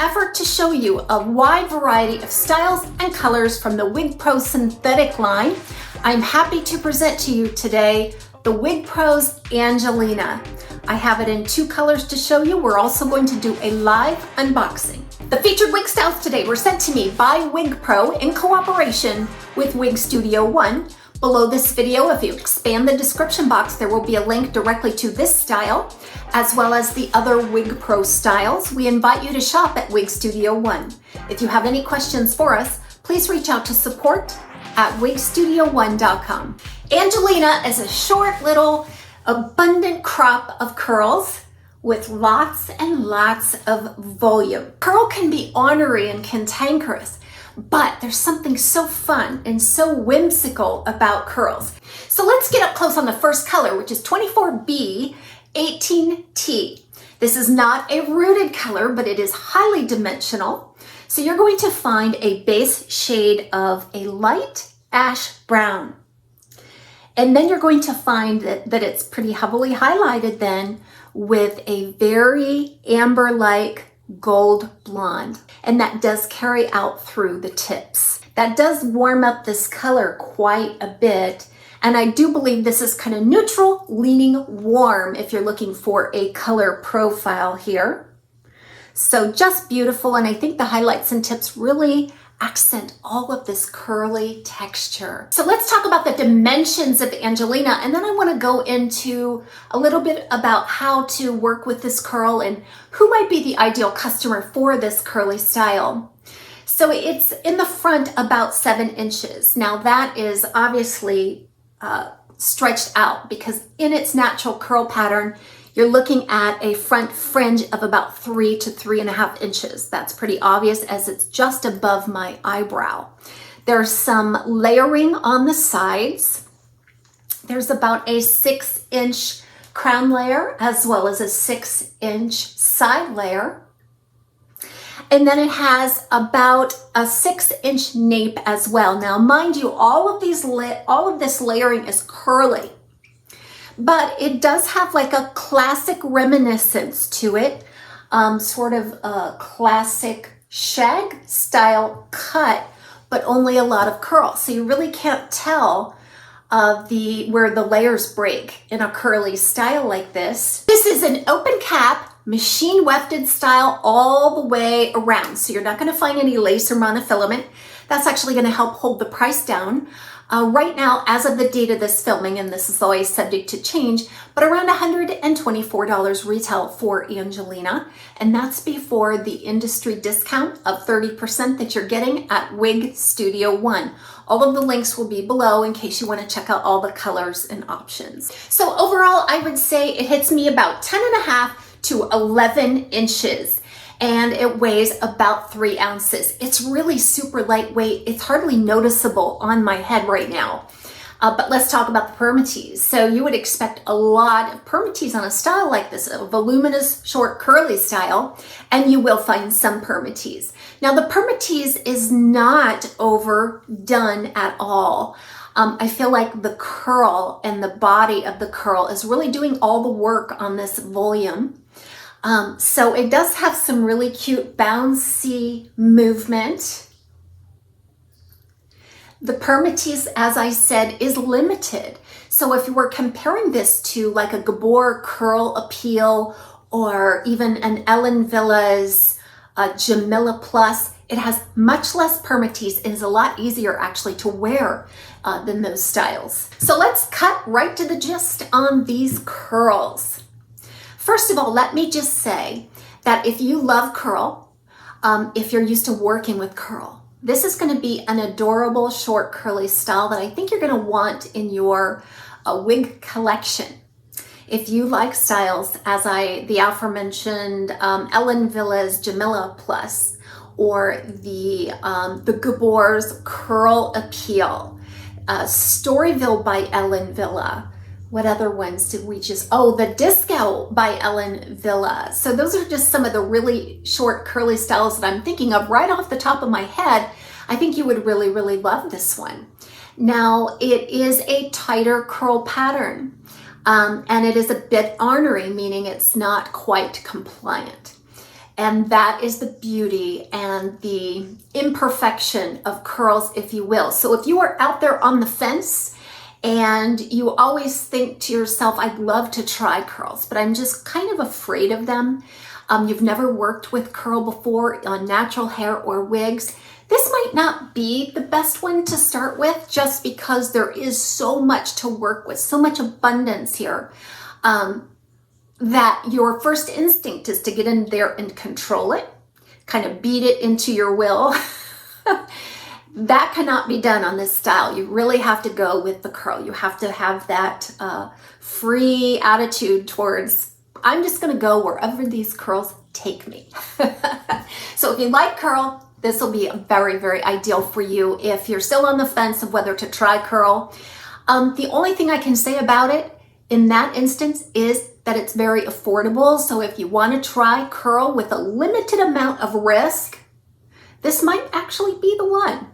effort to show you a wide variety of styles and colors from the Wig Pro synthetic line, I'm happy to present to you today the Wig Pro's Angelina. I have it in 2 colors to show you. We're also going to do a live unboxing. The featured wig styles today were sent to me by Wig Pro in cooperation with Wig Studio One. Below this video, if you expand the description box, there will be a link directly to this style, as well as the other Wig Pro styles. We invite you to shop at Wig Studio One. If you have any questions for us, please reach out to support@wigstudio1.com. Angelina is a short, little, abundant crop of curls with lots and lots of volume. Curl can be ornery and cantankerous, but there's something so fun and so whimsical about curls. So let's get up close on the first color, which is 24B 18T. This is not a rooted color, but it is highly dimensional. So you're going to find a base shade of a light ash brown. And then you're going to find that it's pretty heavily highlighted then with a very amber-like gold blonde. And that does carry out through the tips. That does warm up this color quite a bit. And I do believe this is kind of neutral, leaning warm if you're looking for a color profile here. So just beautiful. And I think the highlights and tips really accent all of this curly texture. So let's talk about the dimensions of Angelina, and then I want to go into a little bit about how to work with this curl and who might be the ideal customer for this curly style. So it's in the front about 7 inches. Now that is obviously stretched out because in its natural curl pattern, you're looking at a front fringe of about 3 to 3.5 inches. That's pretty obvious as it's just above my eyebrow. There's some layering on the sides. There's about a 6-inch crown layer as well as a 6-inch side layer. And then it has about a 6-inch nape as well. Now, mind you, all of this layering is curly. But it does have like a classic reminiscence to it, sort of a classic shag style cut, but only a lot of curl. So you really can't tell where the layers break in a curly style like this. This is an open cap, machine wefted style all the way around. So you're not going to find any lace or monofilament. That's actually going to help hold the price down. Right now, as of the date of this filming, and this is always subject to change, but around $124 retail for Angelina, and that's before the industry discount of 30% that you're getting at Wig Studio One. All of the links will be below in case you want to check out all the colors and options. So overall, I would say it hits me about 10.5 to 11 inches. And it weighs about 3 ounces. It's really super lightweight. It's hardly noticeable on my head right now. But let's talk about the permatease. So you would expect a lot of permatease on a style like this, a voluminous, short, curly style, and you will find some permatease. Now the permatease is not overdone at all. I feel like the curl and the body of the curl is really doing all the work on this volume. So it does have some really cute bouncy movement. The permatease, as I said, is limited. So if you were comparing this to like a Gabor Curl Appeal or even an Ellen Villa's Jamila Plus, it has much less permatease and is a lot easier actually to wear than those styles. So let's cut right to the gist on these curls. First of all, let me just say that if you love curl, if you're used to working with curl, this is going to be an adorable short curly style that I think you're going to want in your wig collection. If you like styles as the aforementioned Ellen Villa's Jamila Plus or the Gabor's Curl Appeal, Storyville by Ellen Villa. What other ones did we just, the Disco by Ellen Villa. So those are just some of the really short curly styles that I'm thinking of right off the top of my head. I think you would really, really love this one. Now it is a tighter curl pattern and it is a bit ornery, meaning it's not quite compliant. And that is the beauty and the imperfection of curls, if you will. So if you are out there on the fence and you always think to yourself, I'd love to try curls, but I'm just kind of afraid of them. You've never worked with curl before on natural hair or wigs. This might not be the best one to start with just because there is so much to work with, so much abundance here. That your first instinct is to get in there and control it, kind of beat it into your will. That cannot be done on this style. You really have to go with the curl. You have to have that free attitude towards, I'm just gonna go wherever these curls take me. So if you like curl, this will be very, very ideal for you if you're still on the fence of whether to try curl. The only thing I can say about it in that instance is that it's very affordable. So if you want to try curl with a limited amount of risk, this might actually be the one.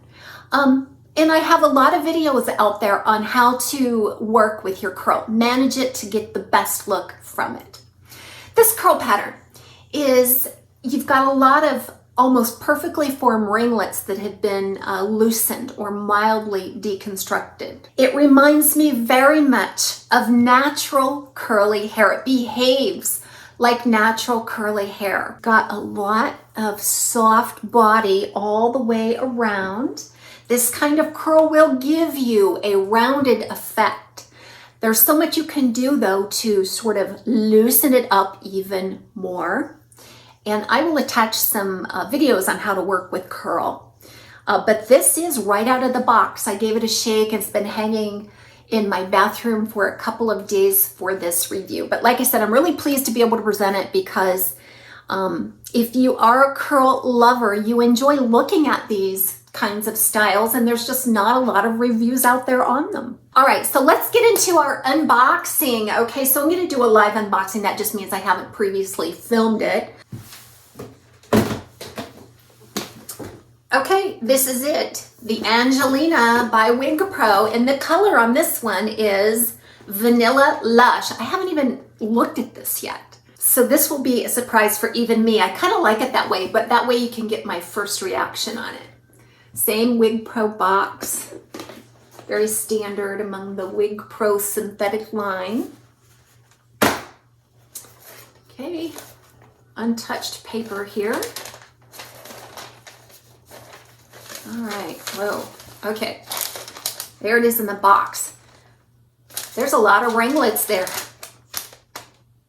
And I have a lot of videos out there on how to work with your curl, manage it to get the best look from it. This curl pattern is, you've got a lot of almost perfectly formed ringlets that have been loosened or mildly deconstructed. It reminds me very much of natural curly hair. It behaves like natural curly hair. Got a lot of soft body all the way around. This kind of curl will give you a rounded effect. There's so much you can do though to sort of loosen it up even more. And I will attach some videos on how to work with curl. But this is right out of the box. I gave it a shake. It's been hanging in my bathroom for a couple of days for this review. But like I said, I'm really pleased to be able to present it because if you are a curl lover, you enjoy looking at these kinds of styles, and there's just not a lot of reviews out there on them. All right, so let's get into our unboxing. Okay, so I'm gonna do a live unboxing. That just means I haven't previously filmed it. Okay, this is it. The Angelina by Wig Pro, and the color on this one is Vanilla Lush. I haven't even looked at this yet. So this will be a surprise for even me. I kind of like it that way, but that way you can get my first reaction on it. Same Wig Pro box. Very standard among the Wig Pro synthetic line. Okay, untouched paper here. All right, whoa, okay. There it is in the box. There's a lot of ringlets there.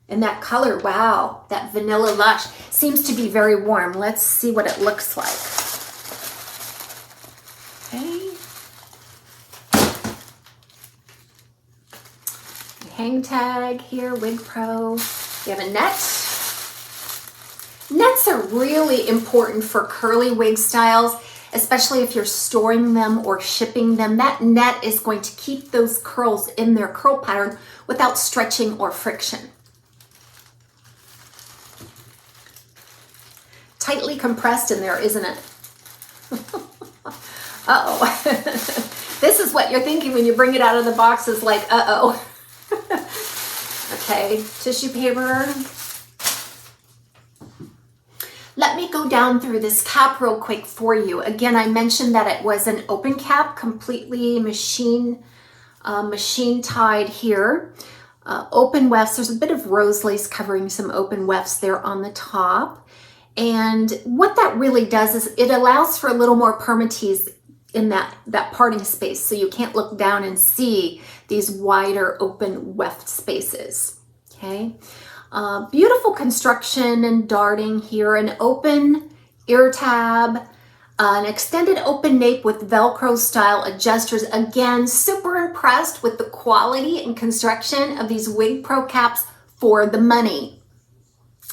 And that color, wow, that Vanilla Lush seems to be very warm. Let's see what it looks like. Okay. Hang tag here, Wig Pro. You have a net. Nets are really important for curly wig styles, especially if you're storing them or shipping them. That net is going to keep those curls in their curl pattern without stretching or friction. Tightly compressed in there, isn't it? Uh-oh. This is what you're thinking when you bring it out of the box, is like, uh-oh. Okay, tissue paper. Let me go down through this cap real quick for you. Again, I mentioned that it was an open cap, completely machine tied here. Open wefts, there's a bit of rose lace covering some open wefts there on the top. And what that really does is it allows for a little more permatease in that parting space, so you can't look down and see these wider open weft spaces, okay? Beautiful construction and darting here, an open ear tab, an extended open nape with Velcro style adjusters. Again, super impressed with the quality and construction of these Wig Pro caps for the money.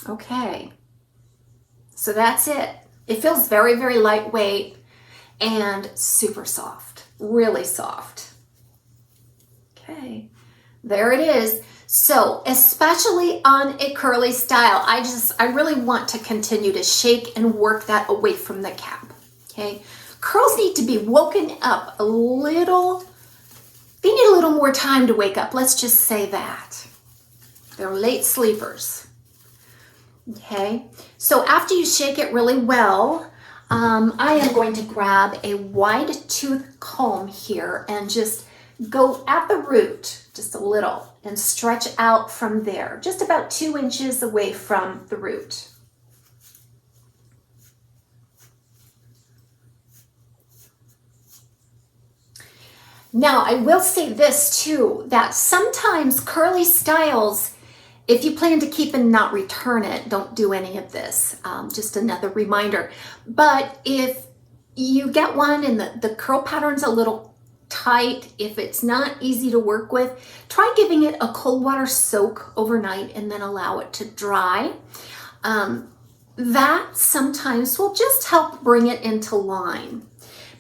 Okay, so that's it. It feels very, very lightweight and super soft, really soft. Okay, there it is. So, especially on a curly style, I really want to continue to shake and work that away from the cap, okay? Curls need to be woken up a little. They need a little more time to wake up, let's just say that. They're late sleepers. Okay, so after you shake it really well, I am going to grab a wide tooth comb here and just go at the root just a little and stretch out from there, just about 2 inches away from the root. Now, I will say this too, that sometimes curly styles, if you plan to keep and not return it, don't do any of this. Just another reminder. But if you get one and the curl pattern's a little tight, if it's not easy to work with, try giving it a cold water soak overnight and then allow it to dry. That sometimes will just help bring it into line,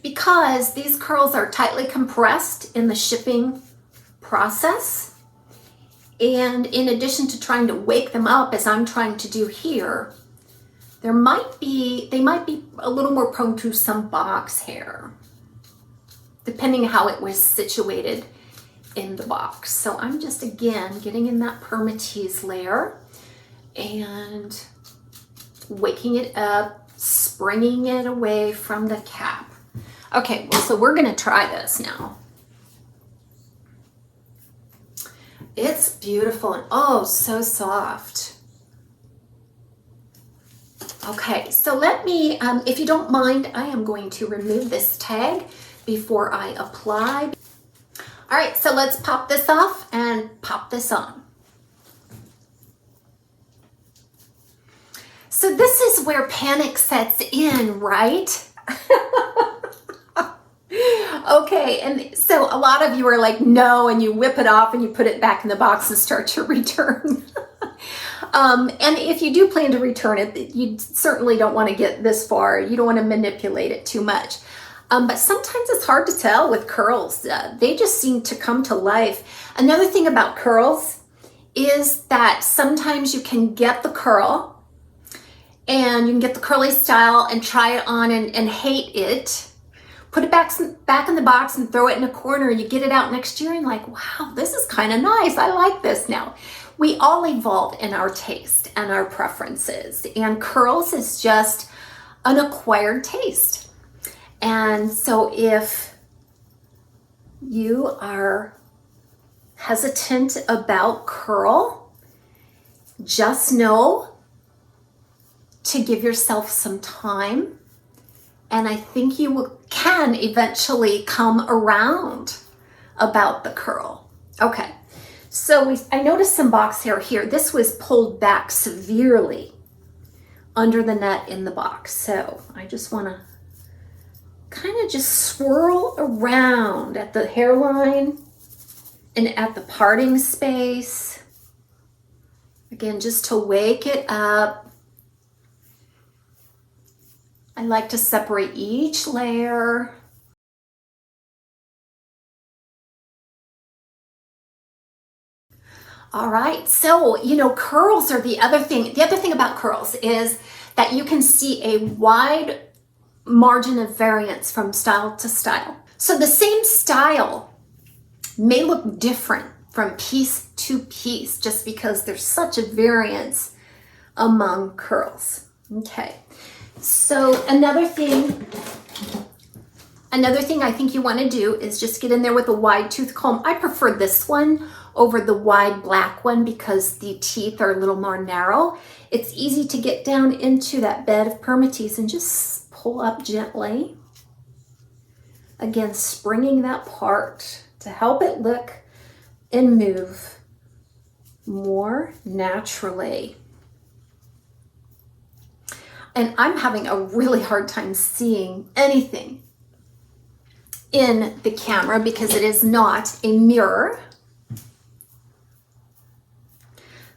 because these curls are tightly compressed in the shipping process. And in addition to trying to wake them up, as I'm trying to do here, they might be a little more prone to some box hair, depending how it was situated in the box. So I'm just, again, getting in that permatease layer and waking it up, springing it away from the cap. Okay, well, so we're gonna try this now. It's beautiful and oh, so soft. Okay, so let me, if you don't mind, I am going to remove this tag before I apply. All right, so let's pop this off and pop this on. So this is where panic sets in, right? Okay, and so a lot of you are like, no, and you whip it off and you put it back in the box and start your return. And if you do plan to return it, you certainly don't want to get this far. You don't want to manipulate it too much. But sometimes it's hard to tell with curls. They just seem to come to life. Another thing about curls is that sometimes you can get the curl and you can get the curly style and try it on and hate it. Put it back in the box and throw it in a corner. You get it out next year and like, wow, this is kind of nice. I like this now. We all evolve in our taste and our preferences, and curls is just an acquired taste. And so if you are hesitant about curl, just know to give yourself some time. And I think you can eventually come around about the curl. Okay, so I noticed some box hair here. This was pulled back severely under the net in the box. So I just want to kind of just swirl around at the hairline and at the parting space. Again, just to wake it up. I like to separate each layer. All right, so, you know, curls are the other thing. The other thing about curls is that you can see a wide margin of variance from style to style. So the same style may look different from piece to piece just because there's such a variance among curls. Okay. So another thing I think you want to do is just get in there with a wide tooth comb. I prefer this one over the wide black one because the teeth are a little more narrow. It's easy to get down into that bed of permatease and just pull up gently. Again, springing that part to help it look and move more naturally. And I'm having a really hard time seeing anything in the camera because it is not a mirror.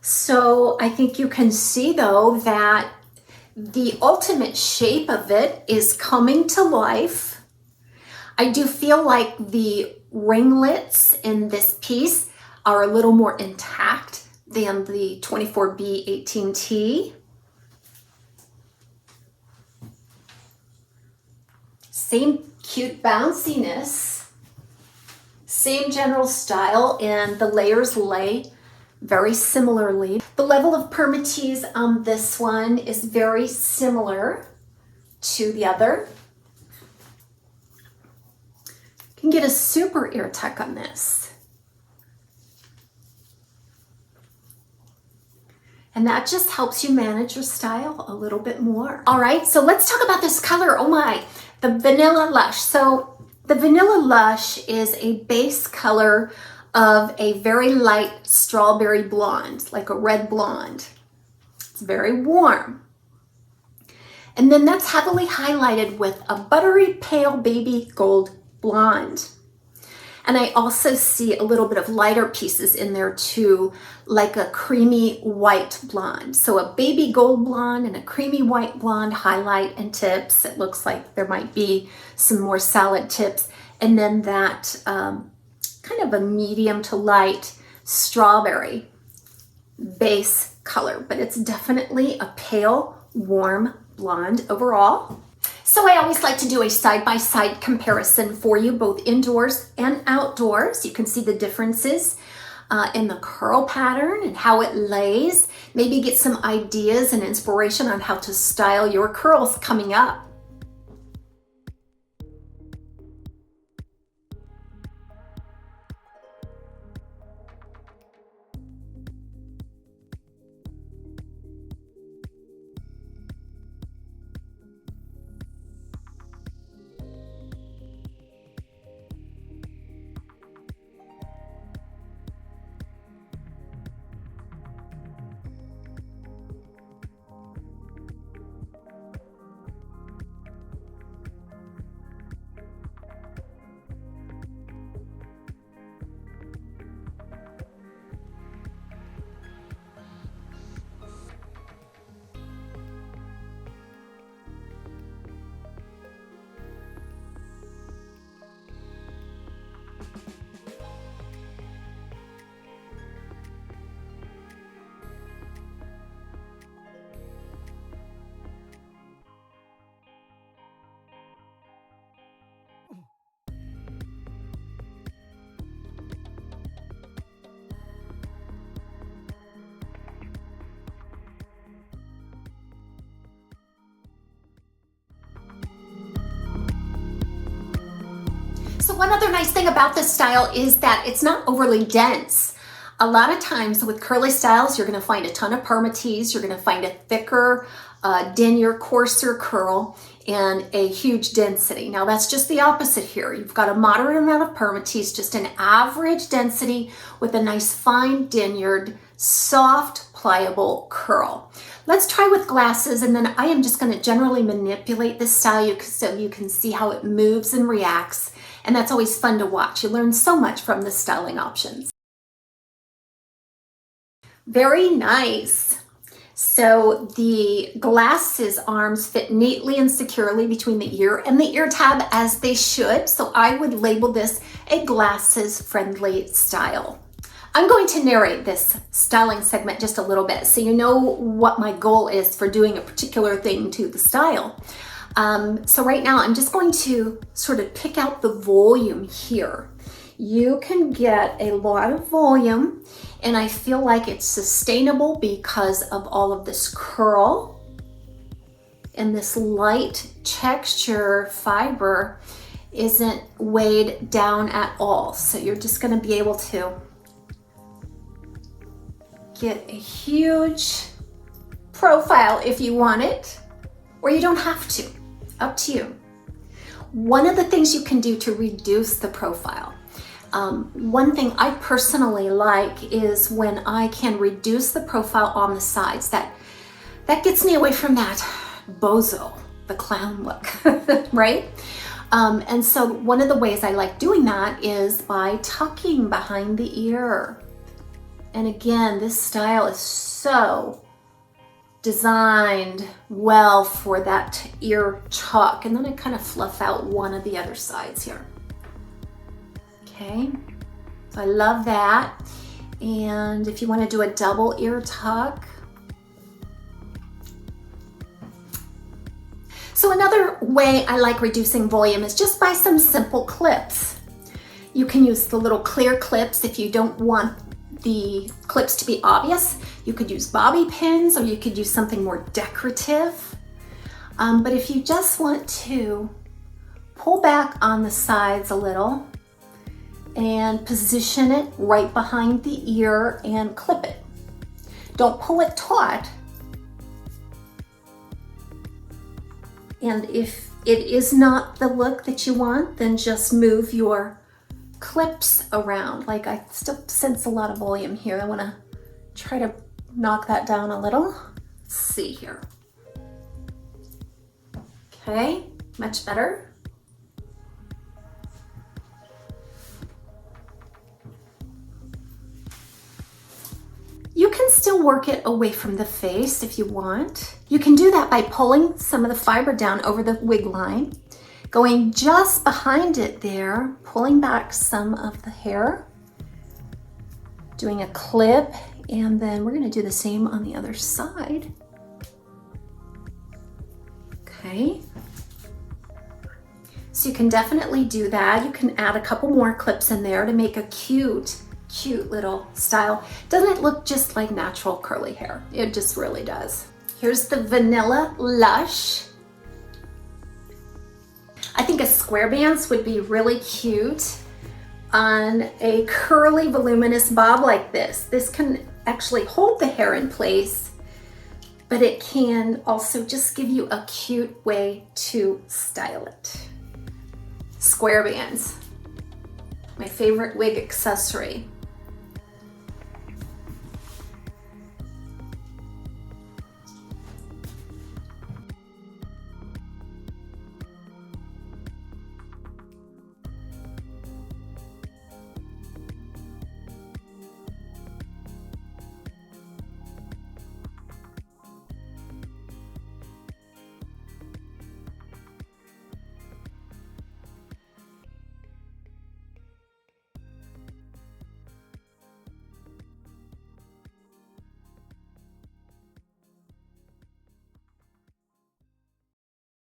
So I think you can see though that the ultimate shape of it is coming to life. I do feel like the ringlets in this piece are a little more intact than the 24B 18T. Same cute bounciness, same general style, and the layers lay very similarly. The level of permatease on this one is very similar to the other. You can get a super ear tuck on this. And that just helps you manage your style a little bit more. All right, so let's talk about this color. Oh my, the Vanilla Lush. So the Vanilla Lush is a base color of a very light strawberry blonde, like a red blonde. It's very warm. And then that's heavily highlighted with a buttery pale baby gold blonde. And I also see a little bit of lighter pieces in there too, like a creamy white blonde. So a baby gold blonde and a creamy white blonde highlight and tips. It looks like there might be some more solid tips. And then that kind of a medium to light strawberry base color, but it's definitely a pale, warm blonde overall. So I always like to do a side-by-side comparison for you, both indoors and outdoors. You can see the differences in the curl pattern and how it lays. Maybe get some ideas and inspiration on how to style your curls coming up. So one other nice thing about this style is that it's not overly dense. A lot of times with curly styles, you're gonna find a ton of permatease, you're gonna find a thicker, denser, coarser curl, and a huge density. Now that's just the opposite here. You've got a moderate amount of permatease, just an average density with a nice fine deniard, soft, pliable curl. Let's try with glasses, and then I am just gonna generally manipulate this style so you can see how it moves and reacts. And that's always fun to watch. You learn so much from the styling options. Very nice. So the glasses arms fit neatly and securely between the ear and the ear tab as they should. So I would label this a glasses friendly style. I'm going to narrate this styling segment just a little bit so you know what my goal is for doing a particular thing to the style. So right now I'm just going to sort of pick out the volume here. You can get a lot of volume, and I feel like it's sustainable because of all of this curl and this light texture fiber isn't weighed down at all. So you're just going to be able to get a huge profile if you want it, or you don't have to. Up to you. One of the things you can do to reduce the profile, one thing I personally like is when I can reduce the profile on the sides. That gets me away from that bozo, the clown look, right? And so one of the ways I like doing that is by tucking behind the ear. And again, this style is so designed well for that ear tuck. And then I kind of fluff out one of the other sides here. Okay, so I love that. And if you want to do a double ear tuck. So another way I like reducing volume is just by some simple clips. You can use the little clear clips if you don't want the clips to be obvious, you could use bobby pins or you could use something more decorative. But if you just want to pull back on the sides a little and position it right behind the ear and clip it. Don't pull it taut. And if it is not the look that you want, then just move your clips around. Like, I still sense a lot of volume here. I want to try to knock that down a little. Let's see here. Okay, much better. You can still work it away from the face if you want. You can do that by pulling some of the fiber down over the wig line, going just behind it there, pulling back some of the hair, doing a clip, and then we're going to do the same on the other side. Okay. So you can definitely do that. You can add a couple more clips in there to make a cute little style. Doesn't it look just like natural curly hair? It just really does. Here's the Vanilla Lush. I think a square bands would be really cute on a curly voluminous bob like this. This can actually hold the hair in place, but it can also just give you a cute way to style it. Square bands, my favorite wig accessory.